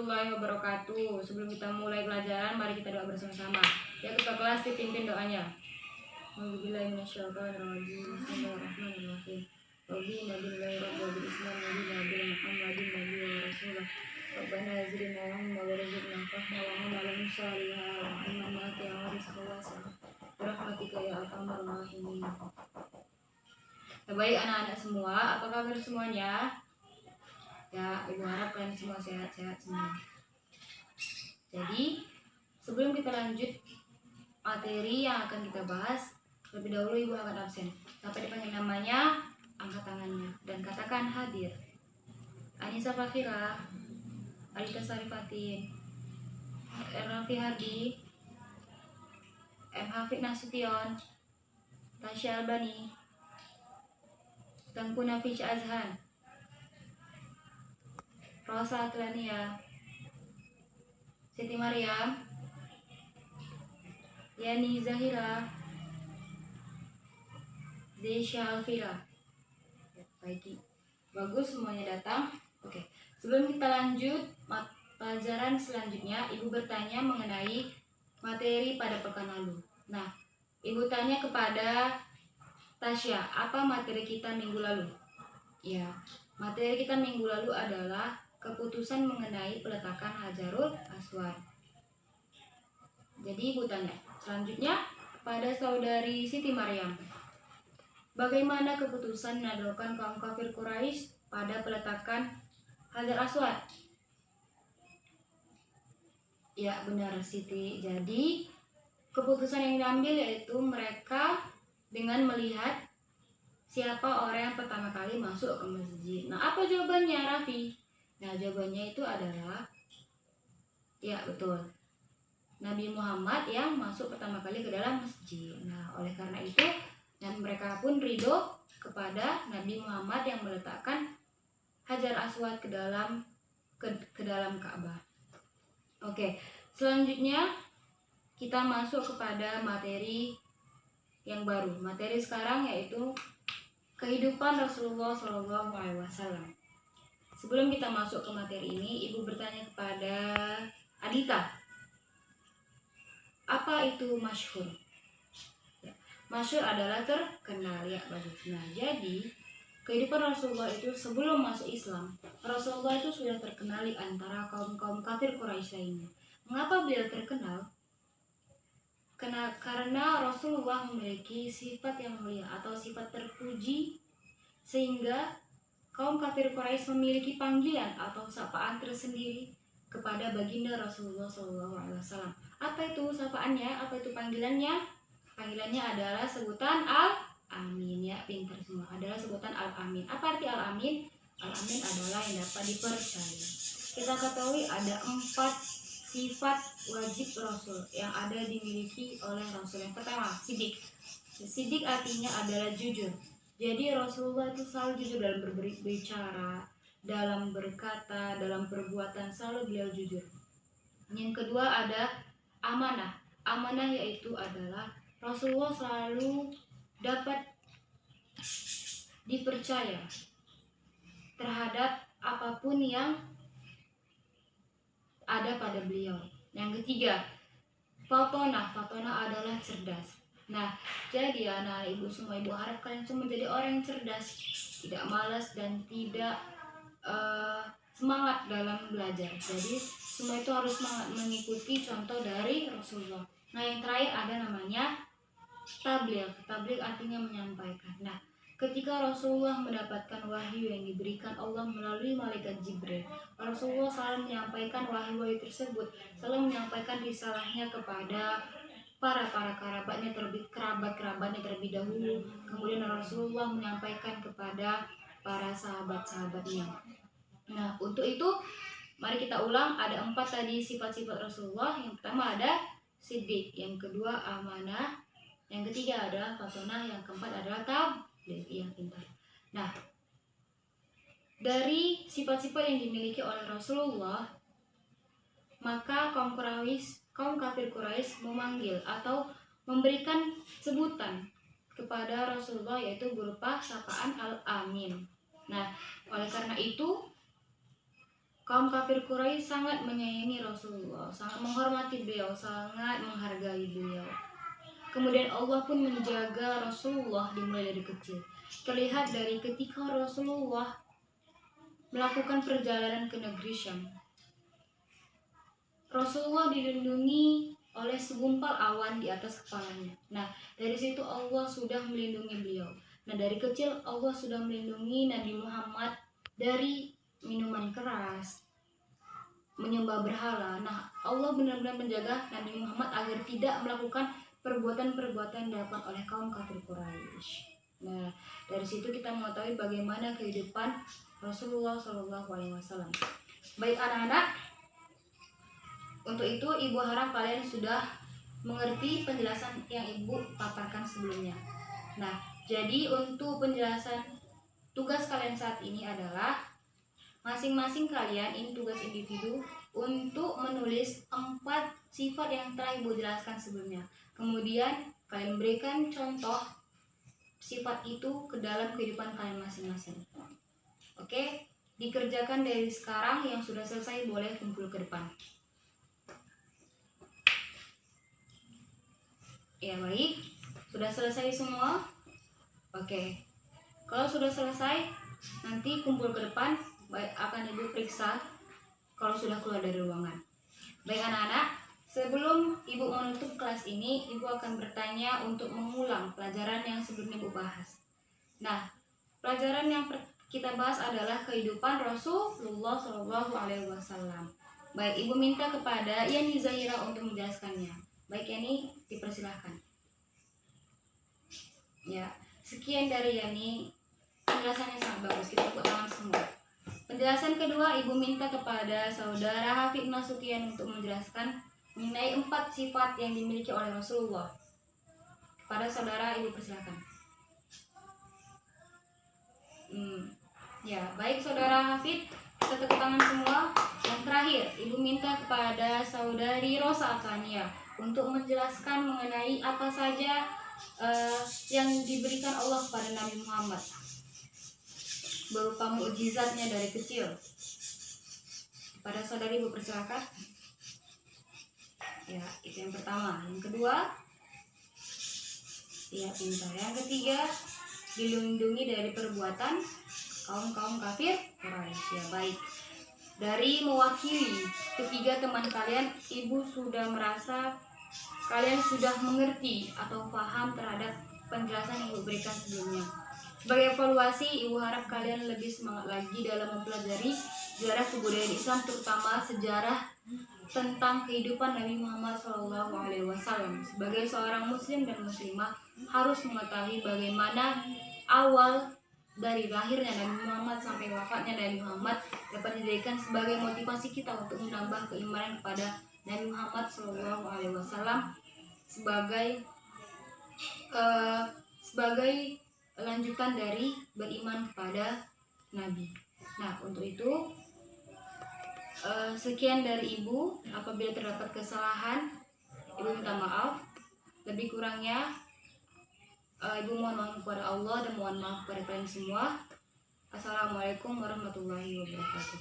warahmatullahi wabarakatuh. Sebelum kita mulai pelajaran, mari kita doa bersama-sama. Ya, ketua kelas dipimpin doanya. Alhamdulillah minasyaitonirrajim. Bismillahirrahmanirrahim. Rabbi nabillahi rabbil islam nabi nabi Muhammadin nabi wa rasulullah. Rabbana zidna ilma warzuqna fahma wa amalan shalihah wa ilman nafi'an wa rizqan wasi'an. Birahmatika ya arhamar rahimin. Baik anak-anak semua, apa kabar semuanya? Ya, Ibu harap kalian semua sehat-sehat semua. Jadi, sebelum kita lanjut materi yang akan kita bahas, lebih dahulu Ibu akan absen. Sampai dipanggil namanya, angkat tangannya dan katakan hadir. Anissa Fafira, Alita Sarifatin, Rafi Hardi, M. Hafid Nasution, Tasya Albani, Tengku Nafish Azhan, Rosa Atlania, Siti Mariam, Yani Zahira, Zeisha Alfira. Baik, bagus semuanya datang. Oke, sebelum kita lanjut pelajaran selanjutnya, Ibu bertanya mengenai materi pada pekan lalu. Nah, Ibu tanya kepada Tasya, apa materi kita minggu lalu? Ya, materi kita minggu lalu adalah keputusan mengenai peletakan Hajarul Aswad. Jadi Ibu tanya, selanjutnya pada saudari Siti Maryam, bagaimana keputusan menadalkan kaum kafir Quraisy pada peletakan Hajar Aswad? Ya benar Siti, jadi keputusan yang diambil yaitu mereka dengan melihat siapa orang yang pertama kali masuk ke masjid. Nah, apa jawabannya Raffi? Nah, jawabannya itu adalah, ya betul, Nabi Muhammad yang masuk pertama kali ke dalam masjid. Nah, oleh karena itu, dan mereka pun ridho kepada Nabi Muhammad yang meletakkan Hajar Aswad ke dalam Ka'bah. Oke, selanjutnya kita masuk kepada materi yang baru. Materi sekarang yaitu kehidupan Rasulullah SAW. Sebelum kita masuk ke materi ini, Ibu bertanya kepada Adita, apa itu masyhur? Ya, masyhur adalah terkenal, ya bagus. Nah, jadi kehidupan Rasulullah itu sebelum masuk Islam, Rasulullah itu sudah terkenal di antara kaum kafir Quraisy lainnya. Mengapa beliau terkenal? Karena Rasulullah memiliki sifat yang mulia atau sifat terpuji, sehingga kaum kafir Quraisy memiliki panggilan atau sapaan tersendiri kepada baginda Rasulullah SAW. Apa itu sapaannya? Apa itu panggilannya? Panggilannya adalah sebutan Al-Amin, ya pintar semua. Adalah sebutan Al-Amin. Apa arti Al-Amin? Al-Amin adalah yang dapat dipercaya. Kita ketahui ada 4 sifat wajib Rasul yang ada dimiliki oleh Rasul. Yang pertama, sidik. Sidik artinya adalah jujur. Jadi Rasulullah itu selalu jujur dalam berbicara, dalam berkata, dalam perbuatan, selalu beliau jujur. Yang kedua ada amanah. Amanah yaitu adalah Rasulullah selalu dapat dipercaya terhadap apapun yang ada pada beliau. Yang ketiga, fatonah. Fatonah adalah cerdas. Nah, jadi anak ibu semua, ibu harap kalian semua menjadi orang yang cerdas, tidak malas dan tidak semangat dalam belajar. Jadi semua itu harus semangat mengikuti contoh dari Rasulullah. Nah, yang terakhir ada namanya tabligh. Tabligh artinya menyampaikan. Nah, ketika Rasulullah mendapatkan wahyu yang diberikan Allah melalui malaikat Jibril, Rasulullah selalu menyampaikan wahyu-wahyu tersebut, selalu menyampaikan risalahnya kepada para kerabatnya terlebih dahulu. Kemudian Rasulullah menyampaikan kepada para sahabat-sahabatnya. Nah, untuk itu mari kita ulang, ada 4 tadi sifat-sifat Rasulullah. Yang pertama ada siddiq, yang kedua amanah, yang ketiga adalah fatonah, yang keempat adalah tabligh, yang pintar. Nah, dari sifat-sifat yang dimiliki oleh Rasulullah, maka kaum kafir Quraisy memanggil atau memberikan sebutan kepada Rasulullah yaitu berupa sapaan Al-Amin. Nah, oleh karena itu Kaum kafir Quraisy sangat menyayangi Rasulullah, sangat menghormati beliau, sangat menghargai beliau. Kemudian Allah pun menjaga Rasulullah dimulai dari kecil. Terlihat dari ketika Rasulullah melakukan perjalanan ke negeri Syam. Rasulullah dilindungi oleh segumpal awan di atas kepalanya. Nah, dari situ Allah sudah melindungi beliau. Nah, dari kecil Allah sudah melindungi Nabi Muhammad dari minuman keras, menyembah berhala. Nah, Allah benar-benar menjaga Nabi Muhammad agar tidak melakukan perbuatan-perbuatan yang dilakukan oleh kaum kafir Quraisy. Nah, dari situ kita mengetahui bagaimana kehidupan Rasulullah SAW. Baik anak-anak, untuk itu ibu harap kalian sudah mengerti penjelasan yang ibu paparkan sebelumnya. Nah, jadi untuk penjelasan tugas kalian saat ini adalah masing-masing kalian, ini tugas individu, untuk menulis 4 sifat yang telah ibu jelaskan sebelumnya. Kemudian kalian berikan contoh sifat itu ke dalam kehidupan kalian masing-masing. Oke, dikerjakan dari sekarang. Yang sudah selesai boleh kumpul ke depan. Ya baik, sudah selesai semua? Oke, kalau sudah selesai nanti kumpul ke depan. Baik, akan ibu periksa kalau sudah keluar dari ruangan. Baik anak-anak, sebelum ibu menutup kelas ini, ibu akan bertanya untuk mengulang pelajaran yang sebelumnya ibu bahas. Nah, pelajaran yang kita bahas adalah kehidupan Rasulullah SAW. Baik, ibu minta kepada Yani Zahira untuk menjelaskannya. Baik Yani, dipersilahkan. Ya, sekian dari Yani. Penjelasannya sangat bagus, kita tepuk tangan semua. Penjelasan kedua, ibu minta kepada saudara Hafid Nasution untuk menjelaskan mengenai 4 sifat yang dimiliki oleh Rasulullah. Kepada saudara, ibu persilakan. Ya, baik saudara Hafid, kita tepuk tangan semua. Yang terakhir, ibu minta kepada saudari Rosa Atania untuk menjelaskan mengenai apa saja yang diberikan Allah kepada Nabi Muhammad berupa mukjizatnya dari kecil. Pada saudari ibu persilakan. Ya, itu yang pertama. Yang kedua, ya pintar. Yang ketiga, dilindungi dari perbuatan kaum kafir Quraisy. Ya baik. Dari mewakili ketiga teman kalian, ibu sudah merasa kalian sudah mengerti atau paham terhadap penjelasan yang ibu berikan sebelumnya. Sebagai evaluasi, ibu harap kalian lebih semangat lagi dalam mempelajari sejarah kebudayaan Islam, terutama sejarah tentang kehidupan Nabi Muhammad SAW. Sebagai seorang muslim dan muslimah, harus mengetahui bagaimana awal dari lahirnya Nabi Muhammad sampai wafatnya Nabi Muhammad dapat dijadikan sebagai motivasi kita untuk menambah keimanan kepada Nabi Muhammad SAW sebagai lanjutan dari beriman kepada Nabi. Nah, untuk itu sekian dari ibu. Apabila terdapat kesalahan, ibu minta maaf. Lebih kurangnya ibu mohon maaf kepada Allah dan mohon maaf kepada kalian semua. Assalamualaikum warahmatullahi wabarakatuh.